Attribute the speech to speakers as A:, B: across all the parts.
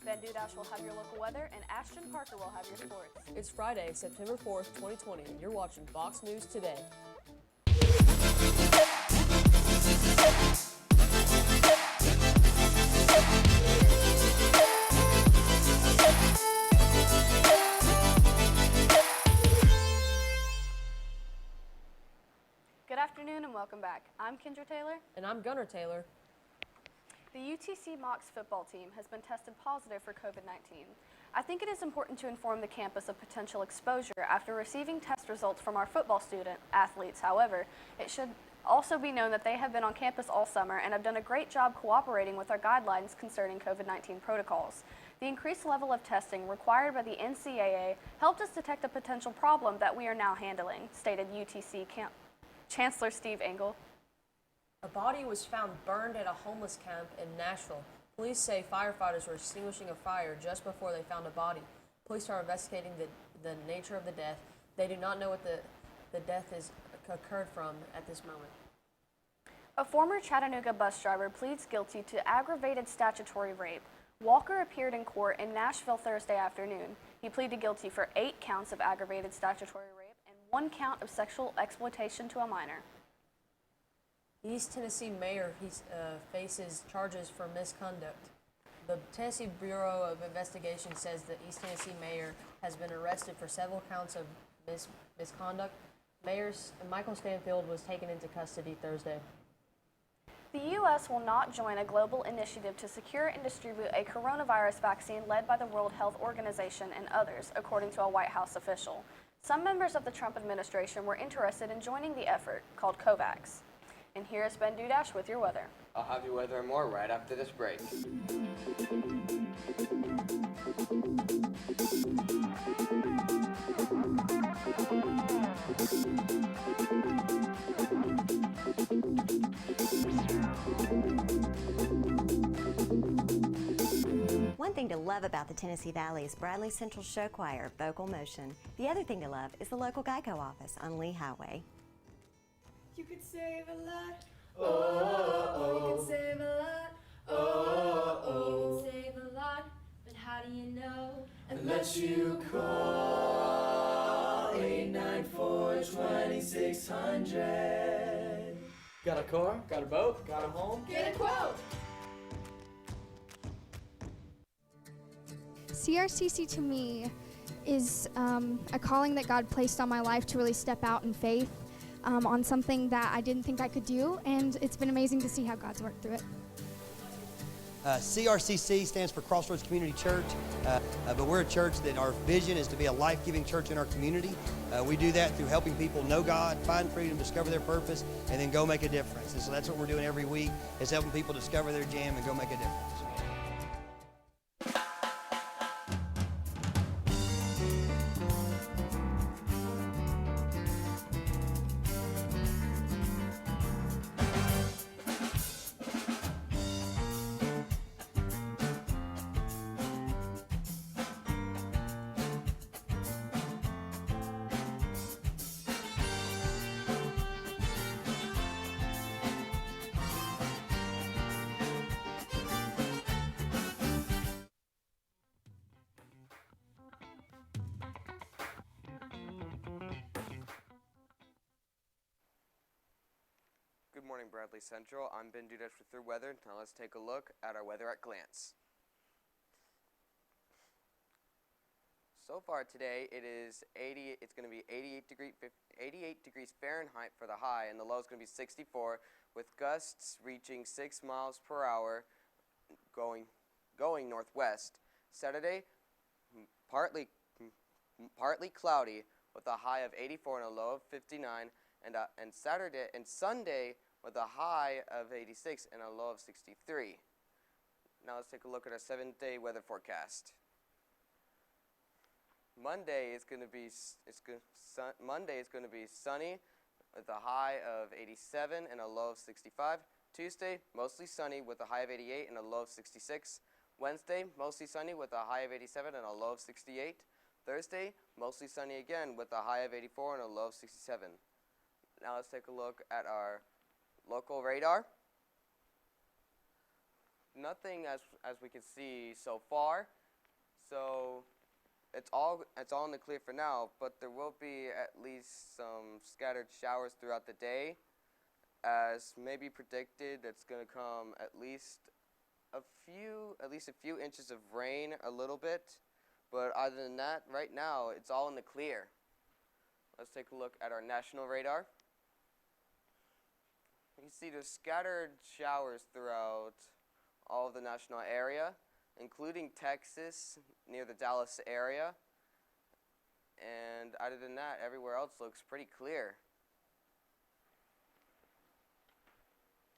A: Ben Dudash will have your local weather, and Ashton Parker will have your sports.
B: It's Friday, September 4th, 2020, and you're watching Vox News Today.
A: Good afternoon and welcome back. I'm Kendra Taylor.
B: And I'm Gunnar Taylor.
A: The UTC Mox football team has been tested positive for COVID-19. I think it is important to inform the campus of potential exposure after receiving test results from our football student athletes. However, it should also be known that they have been on campus all summer and have done a great job cooperating with our guidelines concerning COVID-19 protocols. The increased level of testing required by the NCAA helped us detect a potential problem that we are now handling, stated UTC Chancellor Steve Engel.
B: A body was found burned at a homeless camp in Nashville. Police say firefighters were extinguishing a fire just before they found a body. Police are investigating the nature of the death. They do not know what the death is occurred from at this moment.
A: A former Chattanooga bus driver pleads guilty to aggravated statutory rape. Walker appeared in court in Nashville Thursday afternoon. He pleaded guilty for 8 counts of aggravated statutory rape and 1 count of sexual exploitation to a minor.
B: East Tennessee mayor faces charges for misconduct. The Tennessee Bureau of Investigation says the East Tennessee mayor has been arrested for several counts of misconduct. Mayor Michael Stanfield was taken into custody Thursday.
A: The U.S. will not join a global initiative to secure and distribute a coronavirus vaccine led by the World Health Organization and others, according to a White House official. Some members of the Trump administration were interested in joining the effort, called COVAX. And here is Ben Dudash with your weather.
C: I'll have your weather and more right after this break.
D: One thing to love about the Tennessee Valley is Bradley Central Show Choir, Vocal Motion. The other thing to love is the local Geico office on Lee Highway.
E: You could save a lot. Oh, you can save a lot. Oh, you can save a lot. But how do you know? Unless you call 894-2600.
F: Got a car? Got a boat? Got a home?
E: Get a quote.
G: CRCC to me is a calling that God placed on my life to really step out in faith on something that I didn't think I could do, and it's been amazing to see how God's worked through it.
H: CRCC stands for Crossroads Community Church, but we're a church that our vision is to be a life-giving church in our community. We do that through helping people know God, find freedom, discover their purpose, and then go make a difference. And so that's what we're doing every week, is helping people discover their jam and go make a difference.
C: Good morning, Bradley Central. I'm Ben Dudash with your weather. Now let's take a look at our weather at glance. So far today, it's going to be 88 degrees Fahrenheit for the high, and the low is going to be 64, with gusts reaching 6 miles per hour going northwest. Saturday, partly cloudy with a high of 84 and a low of 59, and Sunday with a high of 86 and a low of 63. Now let's take a look at our 7-day weather forecast. Monday is going to be sunny with a high of 87 and a low of 65. Tuesday, mostly sunny with a high of 88 and a low of 66. Wednesday, mostly sunny with a high of 87 and a low of 68. Thursday, mostly sunny again with a high of 84 and a low of 67. Now let's take a look at our local radar. Nothing as we can see so far So it's all in the clear for now, but there will be at least some scattered showers throughout the day. As maybe predicted, it's going to come at least a few inches of rain, a little bit. But other than that, right now, it's all in the clear. Let's take a look at our national radar. You can see there's scattered showers throughout all of the national area, including Texas, near the Dallas area. And other than that, everywhere else looks pretty clear.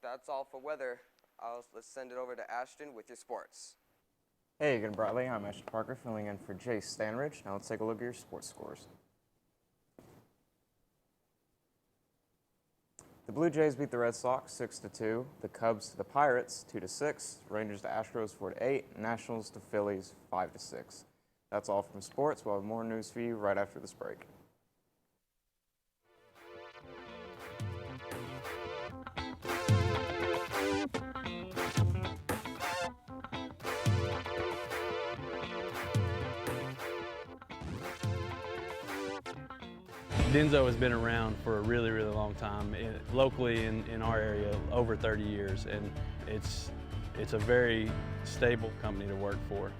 C: That's all for weather. Let's send it over to Ashton with your sports.
I: Hey again, Bradley. I'm Ashton Parker filling in for Jay Stanridge. Now let's take a look at your sports scores. The Blue Jays beat the Red Sox 6-2, the Cubs to the Pirates 2-6, Rangers to Astros 4-8, Nationals to Phillies 5-6. That's all from sports. We'll have more news for you right after this break.
J: Denso has been around for a really, really long time, locally in our area, over 30 years, and it's a very stable company to work for.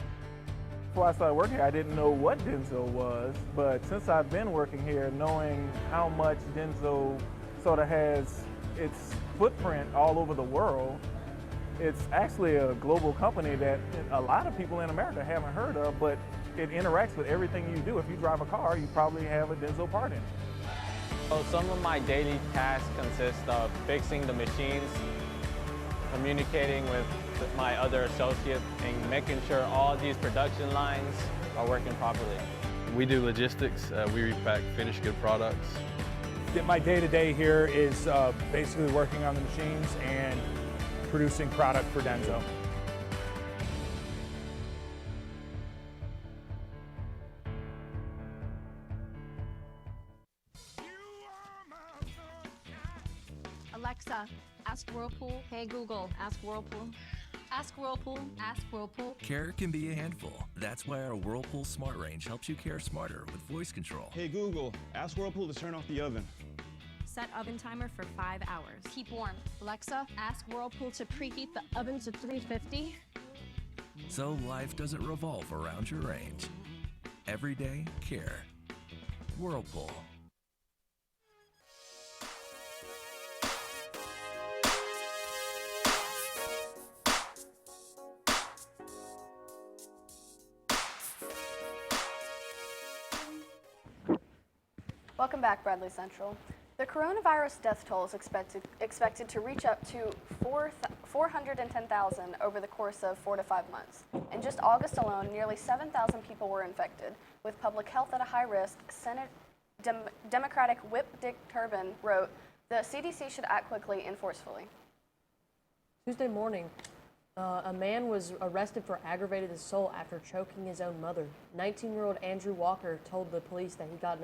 K: Before I started working here, I didn't know what Denso was, but since I've been working here, knowing how much Denso sort of has its footprint all over the world, it's actually a global company that a lot of people in America haven't heard of, but it interacts with everything you do. If you drive a car, you probably have a Denso part in it.
L: So some of my daily tasks consist of fixing the machines, communicating with my other associates, and making sure all these production lines are working properly.
J: We do logistics. We repack finished good products.
K: My day-to-day here is basically working on the machines and producing product for Denso.
M: Alexa, ask Whirlpool. Hey Google, ask Whirlpool. Ask Whirlpool. Ask Whirlpool.
N: Care can be a handful. That's why our Whirlpool Smart Range helps you care smarter with voice control.
O: Hey Google, ask Whirlpool to turn off the oven.
M: Set oven timer for 5 hours. Keep warm. Alexa, ask Whirlpool to preheat the oven to 350.
N: So life doesn't revolve around your range. Everyday care. Whirlpool.
A: Welcome back, Bradley Central. The coronavirus death toll is expected to reach up to 410,000 over the course of 4 to 5 months. In just August alone, nearly 7,000 people were infected. With public health at a high risk, Democratic Whip Dick Durbin wrote, "The CDC should act quickly and forcefully."
B: Tuesday morning, a man was arrested for aggravated assault after choking his own mother. 19-year-old Andrew Walker told the police that he got in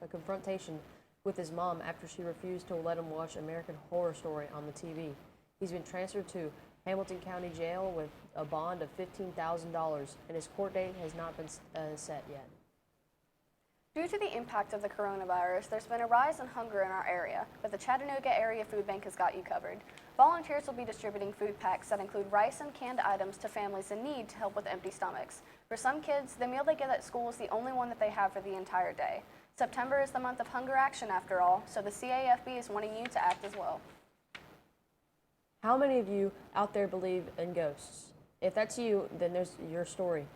B: a confrontation with his mom after she refused to let him watch American Horror Story on the TV. He's been transferred to Hamilton County Jail with a bond of $15,000, and his court date has not been set yet.
A: Due to the impact of the coronavirus, there's been a rise in hunger in our area, but the Chattanooga Area Food Bank has got you covered. Volunteers will be distributing food packs that include rice and canned items to families in need to help with empty stomachs. For some kids, the meal they get at school is the only one that they have for the entire day. September is the month of hunger action after all, so the CAFB is wanting you to act as well.
B: How many of you out there believe in ghosts? If that's you, then there's your story.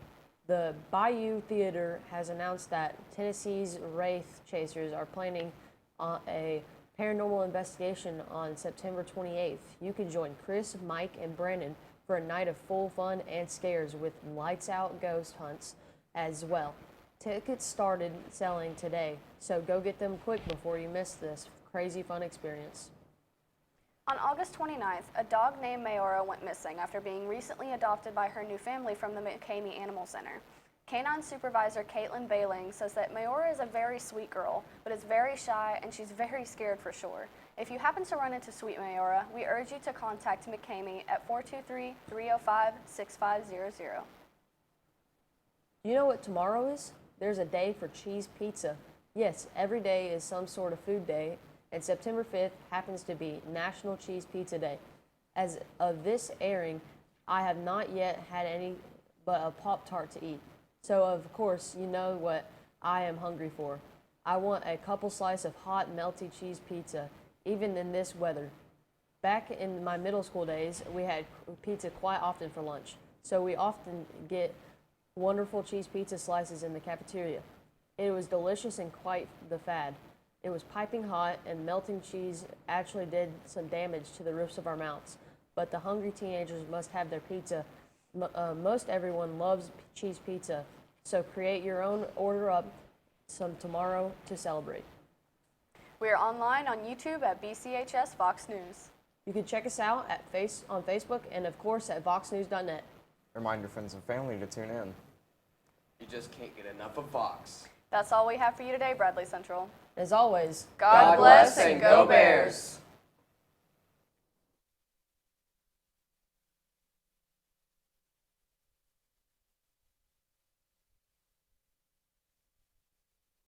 B: The Bayou Theater has announced that Tennessee's Wraith Chasers are planning a paranormal investigation on September 28th. You can join Chris, Mike, and Brandon for a night of full fun and scares with lights out ghost hunts as well. Tickets started selling today, so go get them quick before you miss this crazy fun experience.
A: On August 29th, a dog named Mayora went missing after being recently adopted by her new family from the McCamey Animal Center. Canine Supervisor Caitlin Bailing says that Mayora is a very sweet girl, but is very shy and she's very scared for sure. If you happen to run into sweet Mayora, we urge you to contact McCamey at 423-305-6500.
B: Do you know what tomorrow is? There's a day for cheese pizza. Yes, every day is some sort of food day, and September 5th happens to be National Cheese Pizza Day. As of this airing, I have not yet had any but a Pop-Tart to eat. So, of course, you know what I am hungry for. I want a couple slices of hot, melty cheese pizza, even in this weather. Back in my middle school days, we had pizza quite often for lunch, so we often get wonderful cheese pizza slices in the cafeteria. It was delicious and quite the fad. It was piping hot, and melting cheese actually did some damage to the roofs of our mouths. But the hungry teenagers must have their pizza. Most everyone loves cheese pizza, so create your own, order up some tomorrow to celebrate.
A: We are online on YouTube at BCHS VOX News.
B: You can check us out on Facebook and, of course, at voxnews.net.
I: Remind your friends and family to tune in.
C: You just can't get enough of Vox.
A: That's all we have for you today, Bradley Central.
B: As always,
A: God bless and go Bears.